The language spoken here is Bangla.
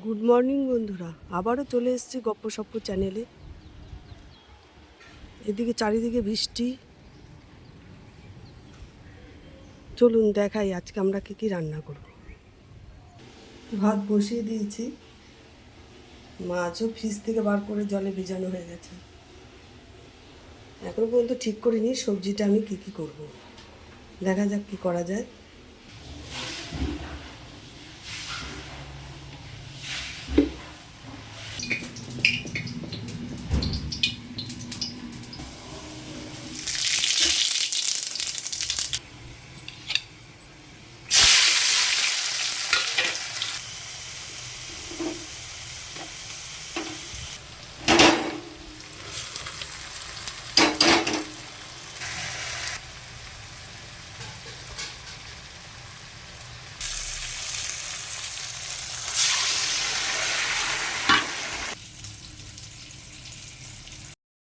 গুড মর্নিং বন্ধুরা, আবারও চলে এসেছি গপ্পসপ্প চ্যানেলে। এদিকে চারিদিকে বৃষ্টি। চলুন দেখাই আজকে আমরা কী কী রান্না করব। ভাত বসিয়ে দিয়েছি, মাছও ফ্রিজ থেকে বার করে জলে ভিজানো হয়ে গেছে। এখনও পর্যন্ত ঠিক করিনি সবজিটা আমি কী কী করব, দেখা যাক কী করা যায়।